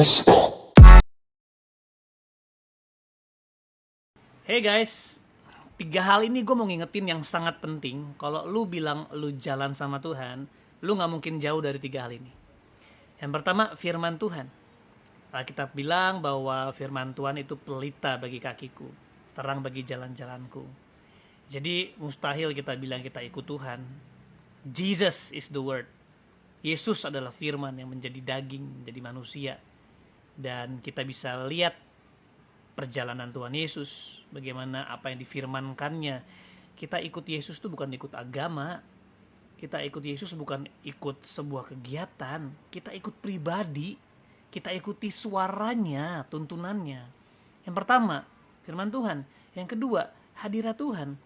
Hey guys, 3 hal ini gue mau ngingetin yang sangat penting. Kalau lu bilang lu jalan sama Tuhan, lu gak mungkin jauh dari 3 hal ini. Yang pertama, firman Tuhan. Alkitab bilang bahwa firman Tuhan itu pelita bagi kakiku, terang bagi jalan-jalanku. Jadi mustahil kita bilang kita ikut Tuhan. Jesus is the word. Yesus adalah firman yang menjadi daging, menjadi manusia. Dan kita bisa lihat perjalanan Tuhan Yesus, bagaimana apa yang difirmankannya. Kita ikut Yesus itu bukan ikut agama, kita ikut Yesus bukan ikut sebuah kegiatan, kita ikut pribadi, kita ikuti suaranya, tuntunannya. Yang pertama, firman Tuhan. Yang kedua, hadirat Tuhan.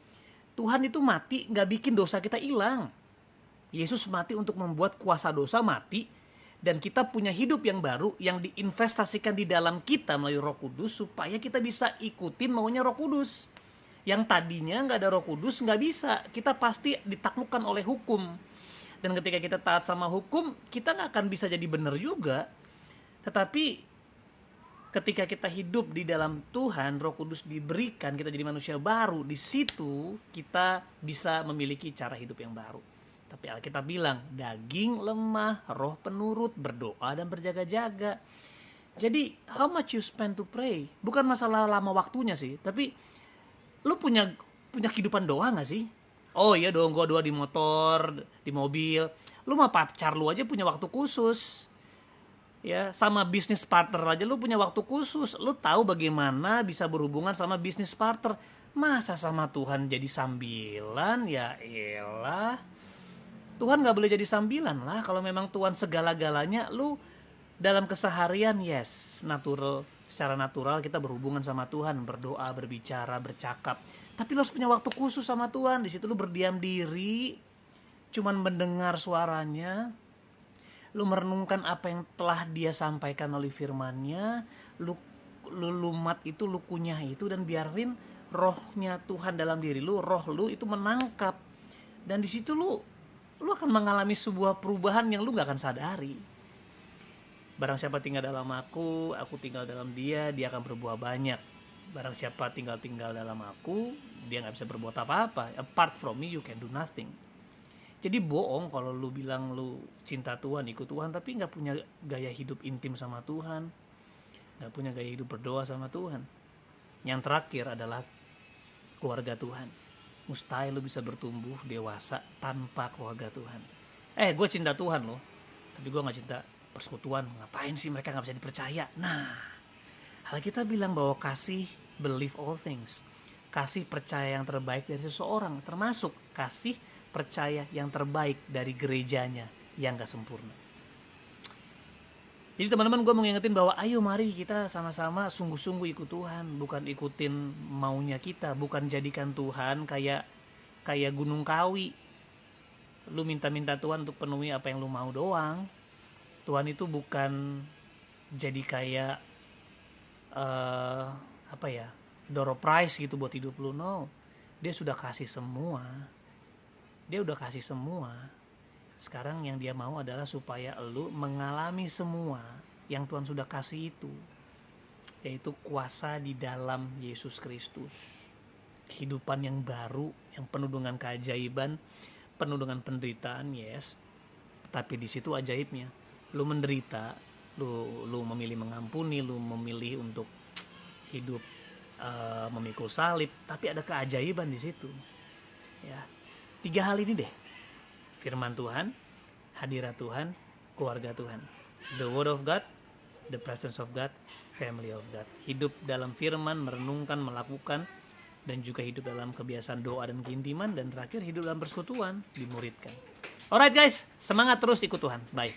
Tuhan itu mati gak bikin dosa kita hilang. Yesus mati untuk membuat kuasa dosa mati, dan kita punya hidup yang baru yang diinvestasikan di dalam kita melalui Roh Kudus supaya kita bisa ikutin maunya Roh Kudus. Yang tadinya nggak ada Roh Kudus nggak bisa, kita pasti ditaklukkan oleh hukum. Dan ketika kita taat sama hukum, kita nggak akan bisa jadi benar juga. Tetapi ketika kita hidup di dalam Tuhan, Roh Kudus diberikan, kita jadi manusia baru. Di situ kita bisa memiliki cara hidup yang baru. Tapi Alkitab bilang, daging lemah, roh penurut, berdoa dan berjaga-jaga. Jadi, how much you spend to pray? Bukan masalah lama waktunya sih, tapi lu punya kehidupan doa gak sih? Oh iya dong, gue doa di motor, di mobil. Lu sama pacar lu aja punya waktu khusus. Ya, sama bisnis partner aja lu punya waktu khusus. Lu tahu bagaimana bisa berhubungan sama bisnis partner. Masa sama Tuhan jadi sambilan? Ya elah. Tuhan gak boleh jadi sambilan lah. Kalau memang Tuhan segala-galanya, lu dalam keseharian natural, secara natural kita berhubungan sama Tuhan, berdoa, berbicara, bercakap. Tapi lu harus punya waktu khusus sama Tuhan. Di situ lu berdiam diri, cuman mendengar suaranya, lu merenungkan apa yang telah Dia sampaikan melalui firman-Nya, lu lumat itu, lu kunyah itu, dan biarin rohnya Tuhan dalam diri lu, roh lu itu menangkap. Dan di situ lu akan mengalami sebuah perubahan yang lu gak akan sadari. Barang siapa tinggal dalam aku tinggal dalam dia akan berbuah banyak. Barang siapa tinggal dalam aku, dia gak bisa berbuat apa-apa. Apart from me, you can do nothing. Jadi bohong kalau lu bilang lu cinta Tuhan, ikut Tuhan, tapi gak punya gaya hidup intim sama Tuhan, gak punya gaya hidup berdoa sama Tuhan. Yang terakhir adalah keluarga Tuhan. Mustahil lu bisa bertumbuh dewasa tanpa keluarga Tuhan. Gue cinta Tuhan loh, tapi gue gak cinta persekutuan. Ngapain sih mereka gak bisa dipercaya? Nah, Alkitab bilang bahwa kasih believe all things. Kasih percaya yang terbaik dari seseorang, termasuk kasih percaya yang terbaik dari gerejanya yang gak sempurna. Jadi teman-teman, gue mau ngingetin bahwa ayo mari kita sama-sama sungguh-sungguh ikut Tuhan. Bukan ikutin maunya kita, bukan jadikan Tuhan kayak gunung kawi. Lu minta-minta Tuhan untuk penuhi apa yang lu mau doang. Tuhan itu bukan jadi kayak door prize gitu buat hidup lu. No, Dia sudah kasih semua. Sekarang yang Dia mau adalah supaya lu mengalami semua yang Tuhan sudah kasih itu, yaitu kuasa di dalam Yesus Kristus. Kehidupan yang baru, yang penuh dengan keajaiban, penuh dengan penderitaan, tapi di situ ajaibnya. Lu menderita, lu memilih mengampuni, lu memilih untuk hidup memikul salib, tapi ada keajaiban di situ. Ya, 3 hal ini deh. Firman Tuhan, hadirat Tuhan, keluarga Tuhan. The word of God, the presence of God, family of God. Hidup dalam firman, merenungkan, melakukan, dan juga hidup dalam kebiasaan doa dan keintiman. Dan terakhir hidup dalam persekutuan, dimuridkan. Alright guys, semangat terus ikut Tuhan. Bye.